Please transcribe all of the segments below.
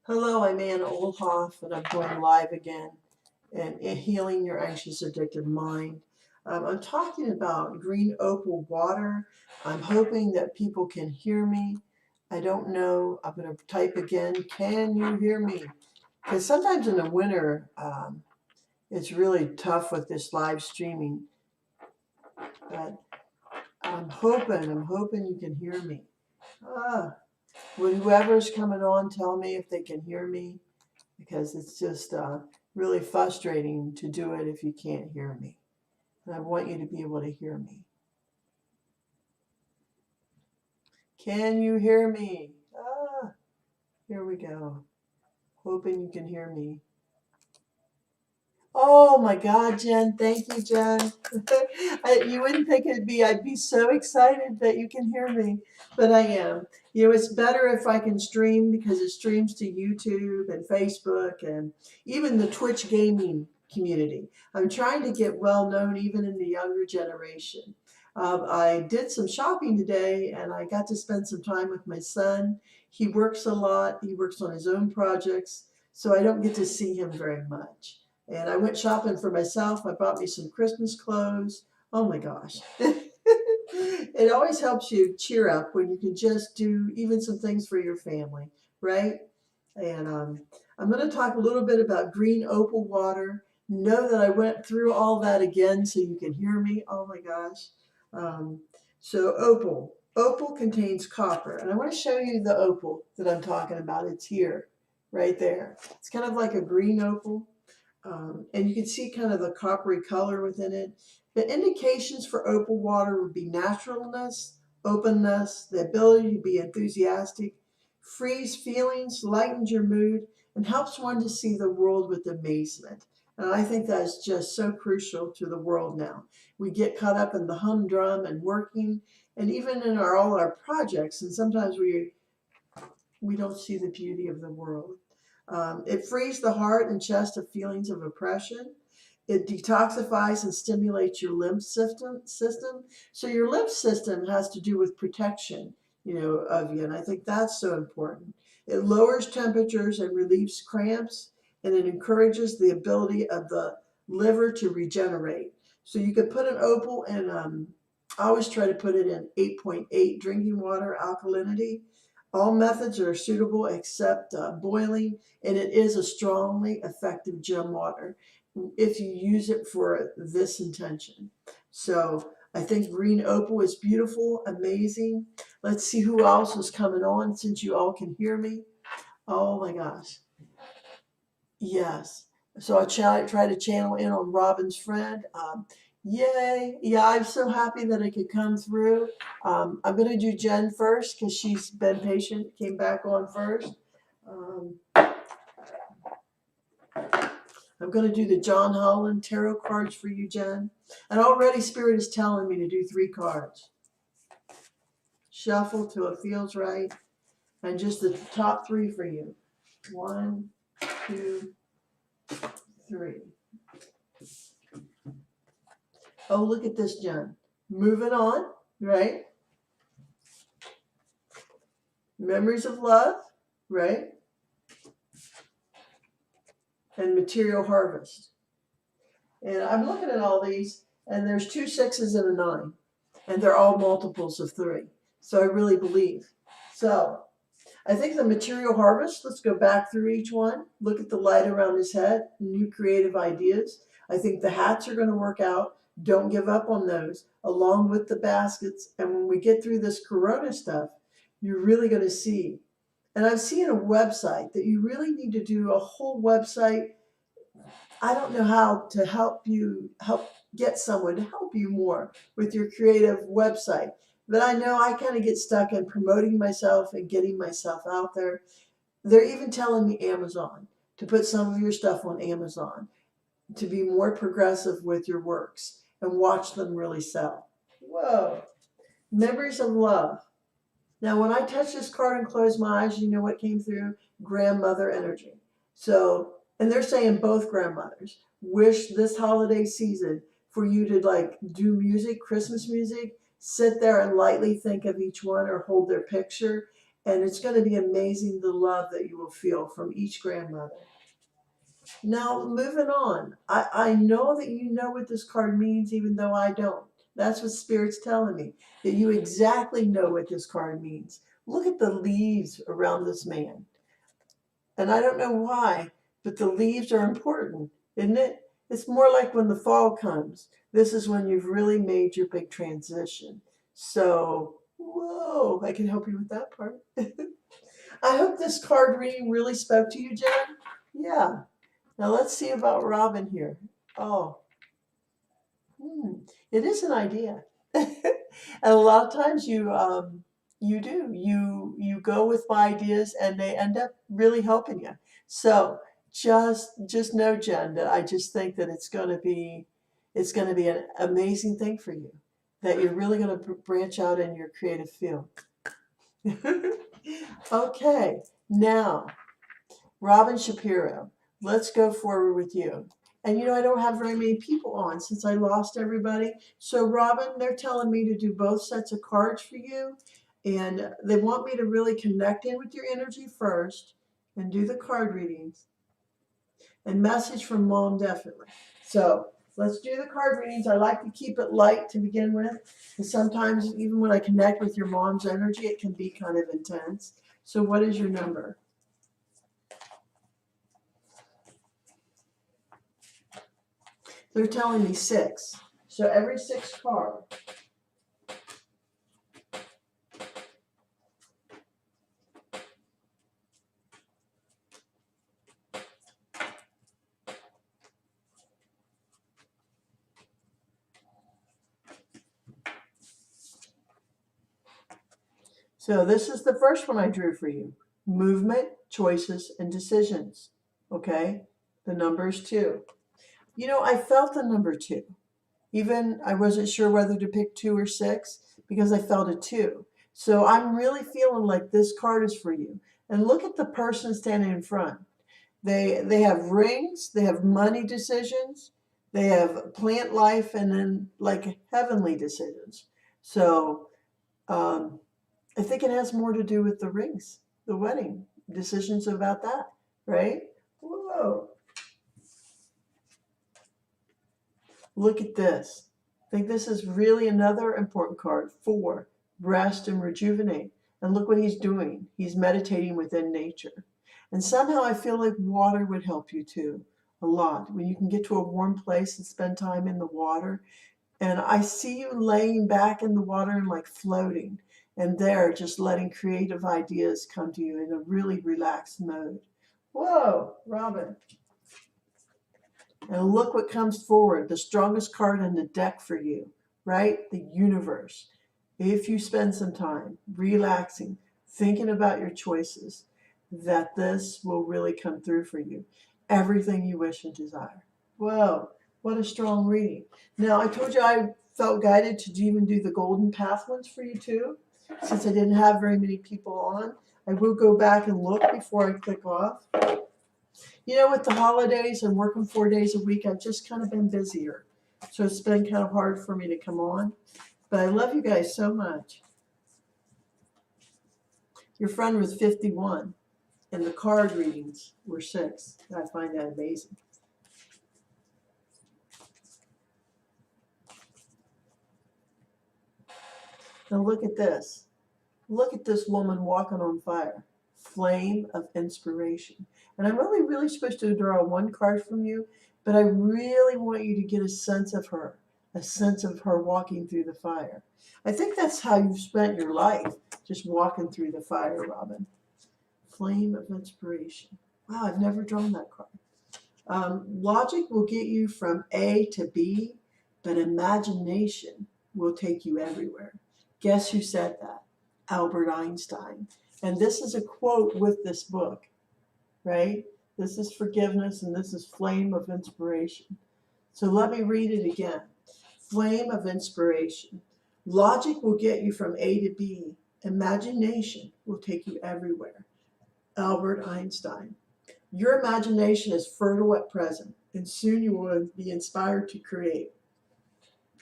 Hello, I'm Ann Oldhoff, and I'm going live again and healing your anxious, addicted mind. I'm talking about green opal water. I'm hoping that people can hear me. I don't know. I'm going to type again. Can you hear me? Because sometimes in the winter, it's really tough with this live streaming. But I'm hoping you can hear me. Ah, would whoever's coming on tell me if they can hear me? Because it's just really frustrating to do it if you can't hear me. And I want you to be able to hear me. Can you hear me? Ah, here we go. Hoping you can hear me. Oh my God, Jen. Thank you, Jen. You wouldn't think I'd be so excited that you can hear me, but I am. It's better if I can stream because it streams to YouTube and Facebook and even the Twitch gaming community. I'm trying to get well known even in the younger generation. I did some shopping today and I got to spend some time with my son. He works a lot, he works on his own projects, so I don't get to see him very much. And I went shopping for myself. I bought me some Christmas clothes. Oh my gosh. It always helps you cheer up when you can just do even some things for your family, right? And I'm going to talk a little bit about green opal water. Know that I went through all that again so you can hear me. Oh my gosh. Um, so opal. Opal contains copper. And I want to show you the opal that I'm talking about. It's here, right there. It's kind of like a green opal. And you can see kind of the coppery color within it. The indications for opal water would be naturalness, openness, the ability to be enthusiastic, frees feelings, lightens your mood, and helps one to see the world with amazement. And I think that is just so crucial to the world now. We get caught up in the humdrum and working, and even in all our projects, and sometimes we don't see the beauty of the world. It frees the heart and chest of feelings of oppression. It detoxifies and stimulates your lymph system. So your lymph system has to do with protection, of you. And I think that's so important. It lowers temperatures and relieves cramps, and it encourages the ability of the liver to regenerate. So you could put an opal in, I always try to put it in 8.8 drinking water alkalinity. All methods are suitable except boiling, and it is a strongly effective gem water if you use it for this intention. So I think green opal is beautiful, amazing. Let's see who else is coming on since you all can hear me. Oh my gosh. Yes. So I try to channel in on Robin's friend. Yay. Yeah, I'm so happy that I could come through. I'm going to do Jen first because she's been patient, came back on first. Um, I'm going to do the John Holland tarot cards for you, Jen. And already Spirit is telling me to do 3 cards. Shuffle till it feels right. And just the top 3 for you. 1, 2, 3. Oh, look at this, Jen. Moving on, right? Memories of love, right? And material harvest. And I'm looking at all these, and there's 2 6s and a 9. And they're all multiples of 3. So I really believe. So I think the material harvest, let's go back through each one. Look at the light around his head, new creative ideas. I think the hats are going to work out. Don't give up on those, along with the baskets. And when we get through this Corona stuff, you're really going to see. And I've seen a website that you really need to do a whole website. I don't know how to help get someone to help you more with your creative website. But I know I kind of get stuck in promoting myself and getting myself out there. They're even telling me Amazon to put some of your stuff on Amazon to be more progressive with your works and watch them really sell. Whoa. Memories of love. Now, when I touch this card and close my eyes, you know what came through? Grandmother energy. So, and they're saying both grandmothers wish this holiday season for you to do music, Christmas music, sit there and lightly think of each one or hold their picture And it's going to be amazing the love that you will feel from each grandmother. Now, moving on. I know that you know what this card means, even though I don't. That's what Spirit's telling me, that you exactly know what this card means. Look at the leaves around this man. And I don't know why, but the leaves are important, isn't it? It's more like when the fall comes. This is when you've really made your big transition. So, whoa, I can help you with that part. I hope this card reading really spoke to you, Jen. Yeah. Now let's see about Robin here. Oh, it is an idea. And a lot of times you go with ideas and they end up really helping you. So just know, Jen, that I just think that it's gonna be an amazing thing for you. That you're really gonna branch out in your creative field. Okay, now Robin Shapiro, let's go forward with you. And I don't have very many people on since I lost everybody. So Robin, they're telling me to do both sets of cards for you. And they want me to really connect in with your energy first and do the card readings. And message from Mom, definitely. So let's do the card readings. I like to keep it light to begin with. And sometimes even when I connect with your mom's energy, it can be kind of intense. So what is your number? They're telling me 6. So every 6 card. So this is the first one I drew for you. Movement, choices, and decisions. Okay? The number is 2. I felt the number 2. Even I wasn't sure whether to pick 2 or 6 because I felt a 2. So I'm really feeling like this card is for you. And look at the person standing in front. They have rings, they have money decisions, they have plant life, and then like heavenly decisions. So I think it has more to do with the rings, the wedding decisions about that, right? Whoa. Look at this. I think this is really another important card. 4, rest and rejuvenate. And look what he's doing. He's meditating within nature. And somehow I feel like water would help you too, a lot. When you can get to a warm place and spend time in the water. And I see you laying back in the water and like floating. And there, just letting creative ideas come to you in a really relaxed mode. Whoa, Robin. And look what comes forward, the strongest card in the deck for you, right? The universe. If you spend some time relaxing, thinking about your choices, that this will really come through for you. Everything you wish and desire. Whoa, what a strong reading. Now, I told you I felt guided to even do the golden path ones for you too. Since I didn't have very many people on, I will go back and look before I click off. With the holidays and working 4 days a week, I've just kind of been busier. So it's been kind of hard for me to come on. But I love you guys so much. Your friend was 51, and the card readings were 6. I find that amazing. Now look at this. Look at this woman walking on fire. Flame of inspiration. And I'm really supposed to draw one card from you, but I really want you to get a sense of her walking through the fire. I think that's how you've spent your life, just walking through the fire, Robin. Flame of inspiration. Wow, I've never drawn that card. Logic will get you from A to B, but imagination will take you everywhere. Guess who said that? Albert Einstein. And this is a quote with this book, right? This is forgiveness and this is flame of inspiration. So let me read it again. Flame of inspiration. Logic will get you from A to B. Imagination will take you everywhere. Albert Einstein. Your imagination is fertile at present, and soon you will be inspired to create.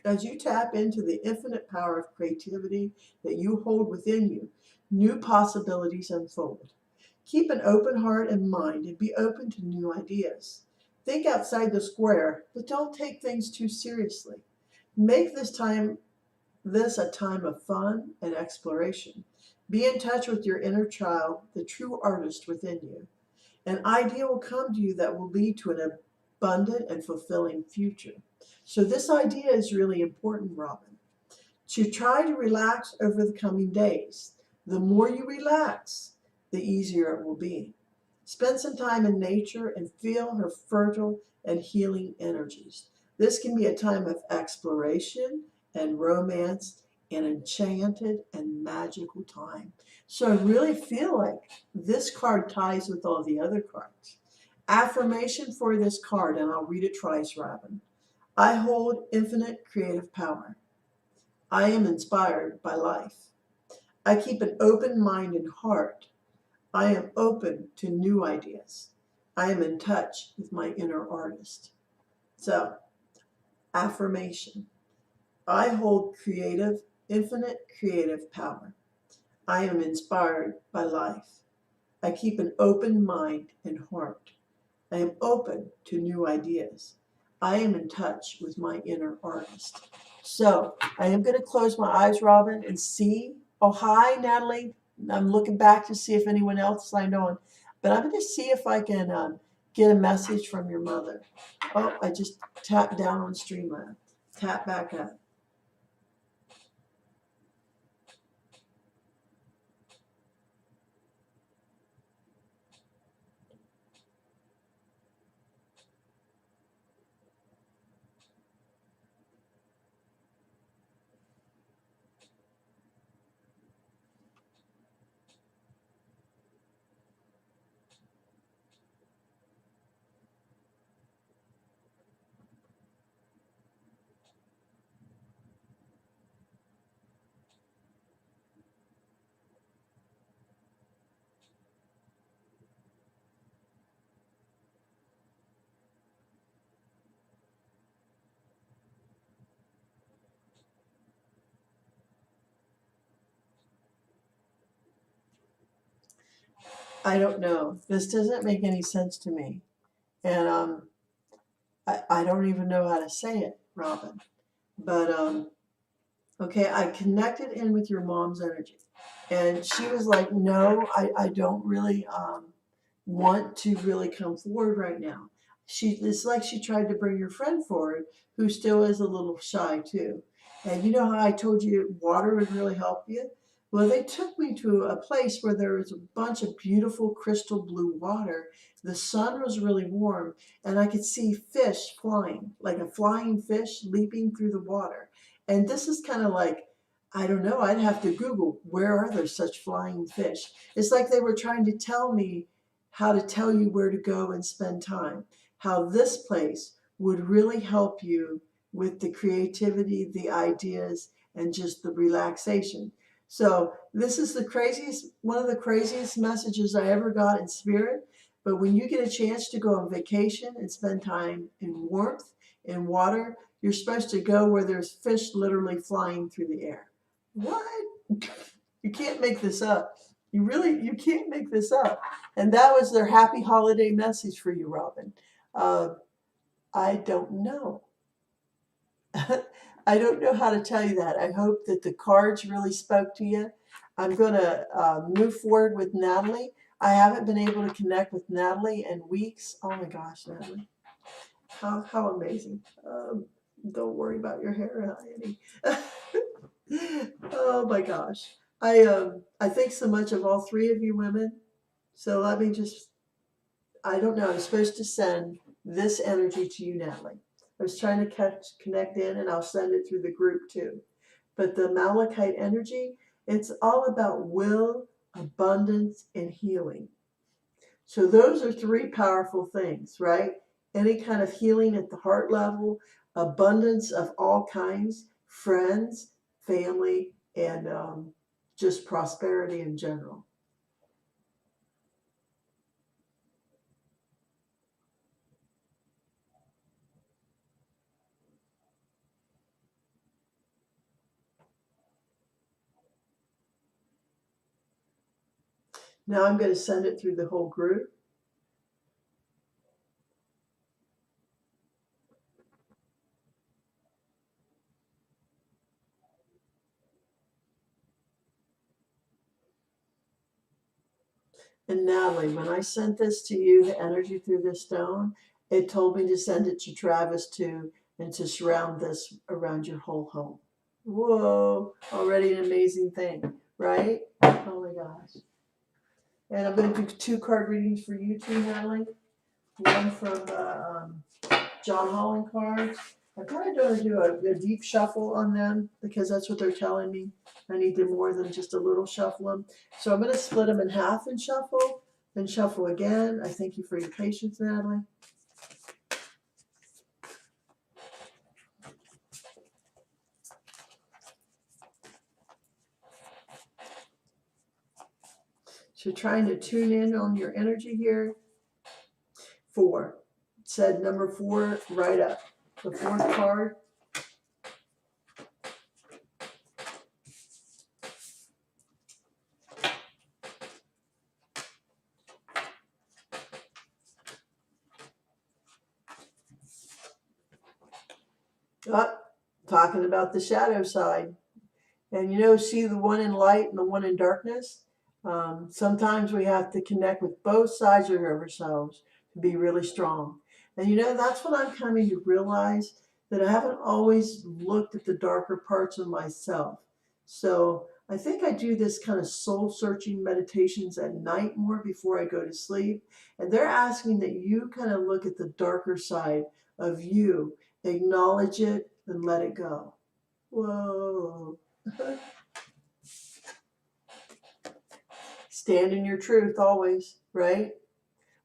As you tap into the infinite power of creativity that you hold within you, new possibilities unfold. Keep an open heart and mind and be open to new ideas. Think outside the square, but don't take things too seriously. Make this a time of fun and exploration. Be in touch with your inner child, the true artist within you. An idea will come to you that will lead to an abundant and fulfilling future. So this idea is really important, Robin, to try to relax over the coming days. The more you relax, the easier it will be. Spend some time in nature and feel her fertile and healing energies. This can be a time of exploration and romance, an enchanted and magical time. So I really feel like this card ties with all the other cards. Affirmation for this card, and I'll read it twice, Robin. I hold infinite creative power. I am inspired by life. I keep an open mind and heart. I am open to new ideas. I am in touch with my inner artist. So, affirmation. I hold infinite creative power. I am inspired by life. I keep an open mind and heart. I am open to new ideas. I am in touch with my inner artist. So I am going to close my eyes, Robin, and see. Oh, hi, Natalie. I'm looking back to see if anyone else signed on. But I'm going to see if I can get a message from your mother. Oh, I just tapped down on Streamlab. Tap back up. I don't know. This doesn't make any sense to me. And I don't even know how to say it, Robin. But okay, I connected in with your mom's energy. And she was like, no, I don't really want to really come forward right now. It's like she tried to bring your friend forward, who still is a little shy too. And you know how I told you water would really help you? Well, they took me to a place where there was a bunch of beautiful crystal blue water. The sun was really warm, and I could see fish flying, like a flying fish leaping through the water. And this is kind of like, I don't know, I'd have to Google, where are there such flying fish? It's like they were trying to tell me how to tell you where to go and spend time, how this place would really help you with the creativity, the ideas, and just the relaxation. So this is one of the craziest messages I ever got in spirit. But when you get a chance to go on vacation and spend time in warmth, in water, you're supposed to go where there's fish literally flying through the air. What? You can't make this up. You can't make this up. And that was their happy holiday message for you, Robin. Uh, I don't know. I don't know how to tell you that. I hope that the cards really spoke to you. I'm going to move forward with Natalie. I haven't been able to connect with Natalie in weeks. Oh my gosh, Natalie. How amazing. Don't worry about your hair, Annie. Oh my gosh. I think so much of all three of you women. So let me just, I don't know, I'm supposed to send this energy to you, Natalie. I was trying to connect in, and I'll send it through the group too. But the Malachite energy, it's all about will, abundance, and healing. So those are three powerful things, right? Any kind of healing at the heart level, abundance of all kinds, friends, family, and just prosperity in general. Now I'm going to send it through the whole group. And Natalie, when I sent this to you, the energy through this stone, it told me to send it to Travis too, and to surround this around your whole home. Whoa, already an amazing thing, right? Oh my gosh. And I'm going to do 2 card readings for you too, Natalie. One from the John Holland cards. I'm kind of going to do a deep shuffle on them because that's what they're telling me. I need to more than just a little shuffle them. So I'm going to split them in half and shuffle, then shuffle again. I thank you for your patience, Natalie. So trying to tune in on your energy here. 4. It said number 4 right up. The 4th card. Talking about the shadow side. And see the one in light and the one in darkness? Sometimes we have to connect with both sides of ourselves to be really strong. And that's what I'm coming to realize, that I haven't always looked at the darker parts of myself. So I think I do this kind of soul searching meditations at night more before I go to sleep. And they're asking that you kind of look at the darker side of you, acknowledge it, and let it go. Whoa. Stand in your truth always, right?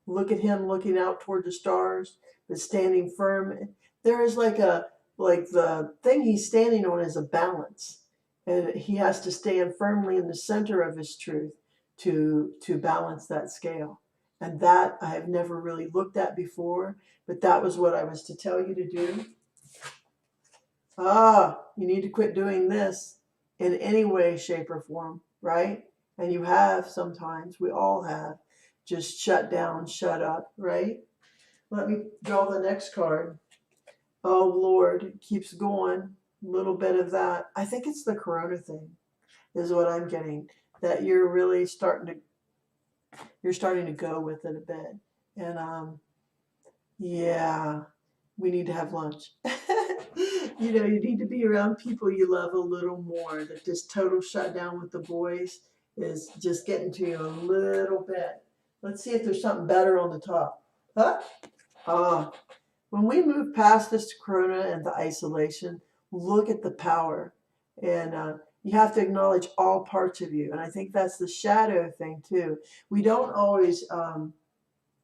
Look at him looking out toward the stars, but standing firm. There is like the thing he's standing on is a balance. And he has to stand firmly in the center of his truth to balance that scale. And that I have never really looked at before, but that was what I was to tell you to do. You need to quit doing this in any way, shape, or form, right? And you have sometimes, we all have, just shut down, shut up, right? Let me draw the next card. Oh, Lord, it keeps going. A little bit of that. I think it's the corona thing, is what I'm getting. That you're really starting to go with it a bit. And yeah, we need to have lunch. You need to be around people you love a little more. That this total shutdown with the boys is just getting to you a little bit. Let's see if there's something better on the top. Huh? When we move past this corona and the isolation, look at the power. And you have to acknowledge all parts of you. And I think that's the shadow thing too. We don't always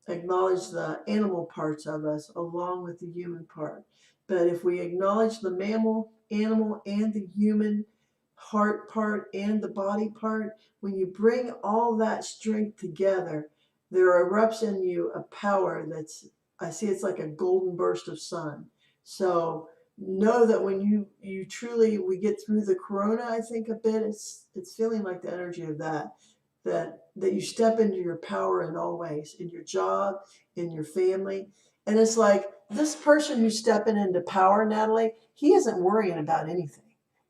acknowledge the animal parts of us along with the human part. But if we acknowledge the mammal, animal, and the human heart part and the body part, when you bring all that strength together, there erupts in you a power I see it's like a golden burst of sun. So know that when you truly, we get through the corona, I think a bit, it's feeling like the energy of that you step into your power in all ways, in your job, in your family. And it's like this person who's stepping into power, Natalie, he isn't worrying about anything.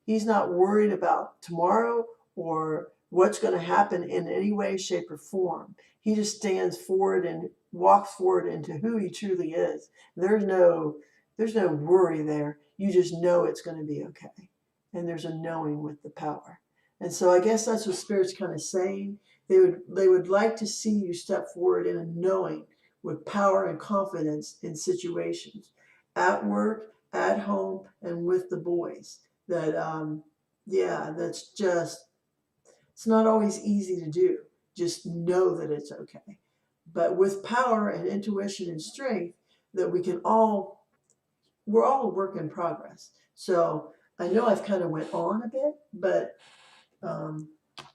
He's not worried about tomorrow or what's going to happen in any way, shape, or form. He just stands forward and walks forward into who he truly is. There's no worry there. You just know it's going to be okay. And there's a knowing with the power. And so I guess that's what Spirit's kind of saying. They would like to see you step forward in a knowing with power and confidence in situations, at work, at home, and with the boys. That's just, it's not always easy to do. Just know that it's okay. But with power and intuition and strength, that we're all a work in progress. So I know I've kind of went on a bit, but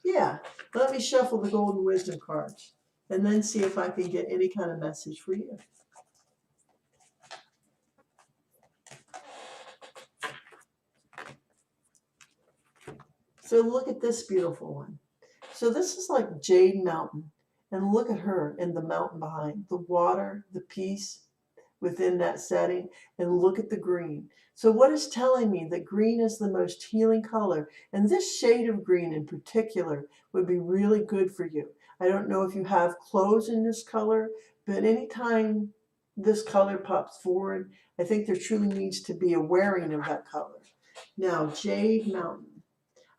yeah, let me shuffle the golden wisdom cards and then see if I can get any kind of message for you. So look at this beautiful one. So this is like Jade Mountain. And look at her in the mountain behind, the water, the peace within that setting, and look at the green. So what is telling me that green is the most healing color, and this shade of green in particular would be really good for you. I don't know if you have clothes in this color, but anytime this color pops forward, I think there truly needs to be a wearing of that color. Now, Jade Mountain.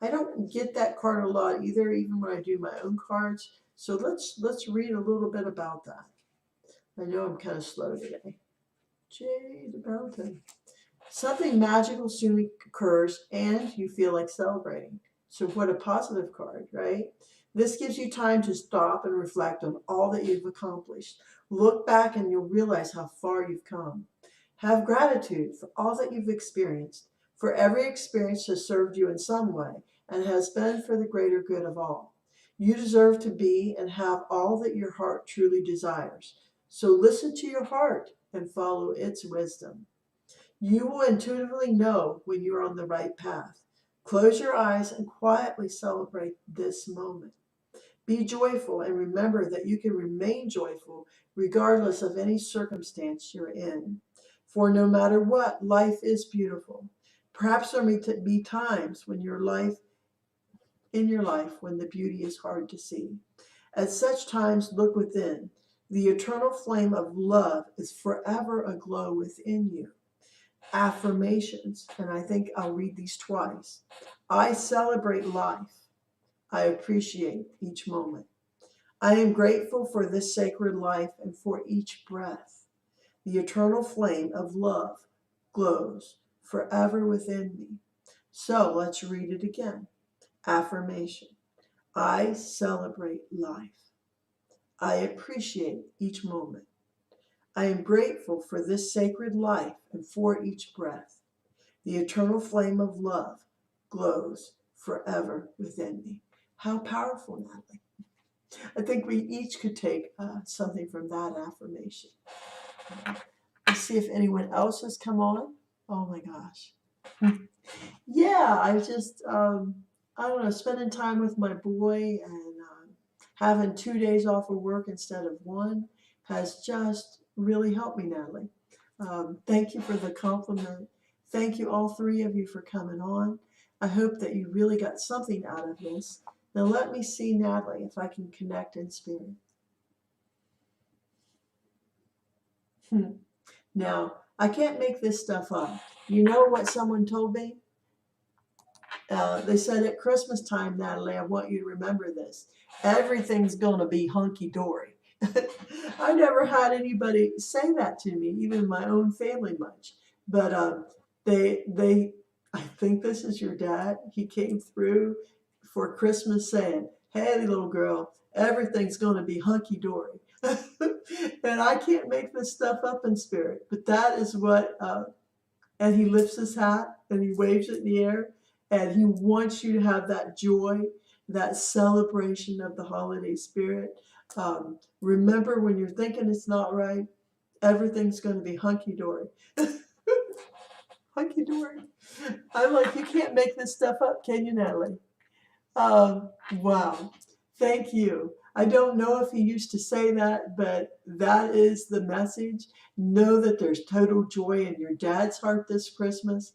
I don't get that card a lot either, even when I do my own cards. So let's read a little bit about that. I know I'm kind of slow today. Jade Mountain. Something magical soon occurs and you feel like celebrating. So what a positive card, right? This gives you time to stop and reflect on all that you've accomplished. Look back and you'll realize how far you've come. Have gratitude for all that you've experienced, for every experience has served you in some way and has been for the greater good of all. You deserve to be and have all that your heart truly desires. So listen to your heart and follow its wisdom. You will intuitively know when you're on the right path. Close your eyes and quietly celebrate this moment. Be joyful and remember that you can remain joyful regardless of any circumstance you're in. For no matter what, life is beautiful. Perhaps there may be times in your life when the beauty is hard to see. At such times, look within. The eternal flame of love is forever aglow within you. Affirmations, and I think I'll read these twice. I celebrate life. I appreciate each moment. I am grateful for this sacred life and for each breath. The eternal flame of love glows forever within me. So let's read it again. Affirmation. I celebrate life. I appreciate each moment. I am grateful for this sacred life and for each breath. The eternal flame of love glows forever within me. How powerful, Natalie. I think we each could take something from that affirmation. Let's see if anyone else has come on. Oh my gosh. Yeah, I just, I don't know, spending time with my boy and having 2 days off of work instead of one has just really helped me, Natalie. Thank you for the compliment. Thank you, all three of you, for coming on. I hope that you really got something out of this. Now let me see, Natalie, if I can connect in spirit. Now, I can't make this stuff up. You know what someone told me? They said at Christmas time, Natalie, I want you to remember this. Everything's going to be hunky-dory. I never had anybody say that to me, even my own family much. But I think this is your dad. He came through for Christmas saying, hey, little girl, everything's going to be hunky-dory. And I can't make this stuff up in spirit, but that is what, and he lifts his hat and he waves it in the air. And he wants you to have that joy, that celebration of the holiday spirit. Remember, when you're thinking it's not right, everything's going to be hunky-dory. Hunky-dory. I'm like, you can't make this stuff up, can you, Natalie? Wow. Thank you. I don't know if he used to say that, but that is the message. Know that there's total joy in your dad's heart this Christmas.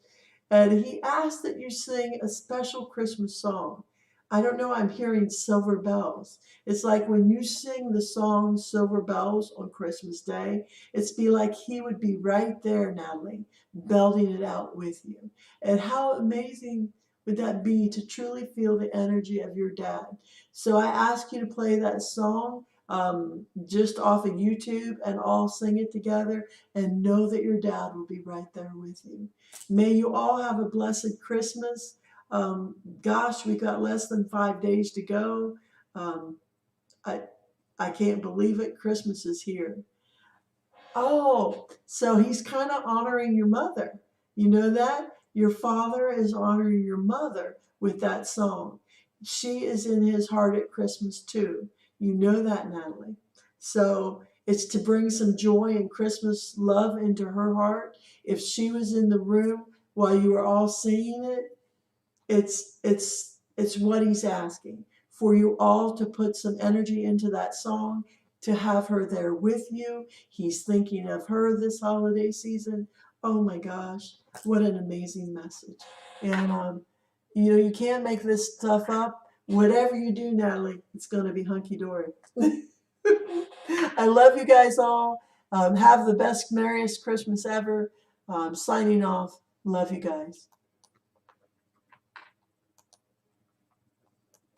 And he asked that you sing a special Christmas song. I don't know, I'm hearing Silver Bells. It's like when you sing the song Silver Bells on Christmas Day, it's be like he would be right there, Natalie, belting it out with you. And how amazing would that be to truly feel the energy of your dad? So I ask you to play that song just off of YouTube and all sing it together and know that your dad will be right there with you. May you all have a blessed Christmas. Gosh, we got less than 5 days to go. Um, I, I can't believe it. Christmas is here. Oh, so he's kind of honoring your mother. You know that? Your father is honoring your mother with that song. She is in his heart at Christmas too. You know that, Natalie. So it's to bring some joy and Christmas love into her heart. If she was in the room while you were all singing it, it's what he's asking for you all to put some energy into that song, to have her there with you. He's thinking of her this holiday season. Oh my gosh, what an amazing message. And you can't make this stuff up. Whatever you do, Natalie, it's going to be hunky-dory. I love you guys all. Have the best, merriest Christmas ever. Signing off. Love you guys.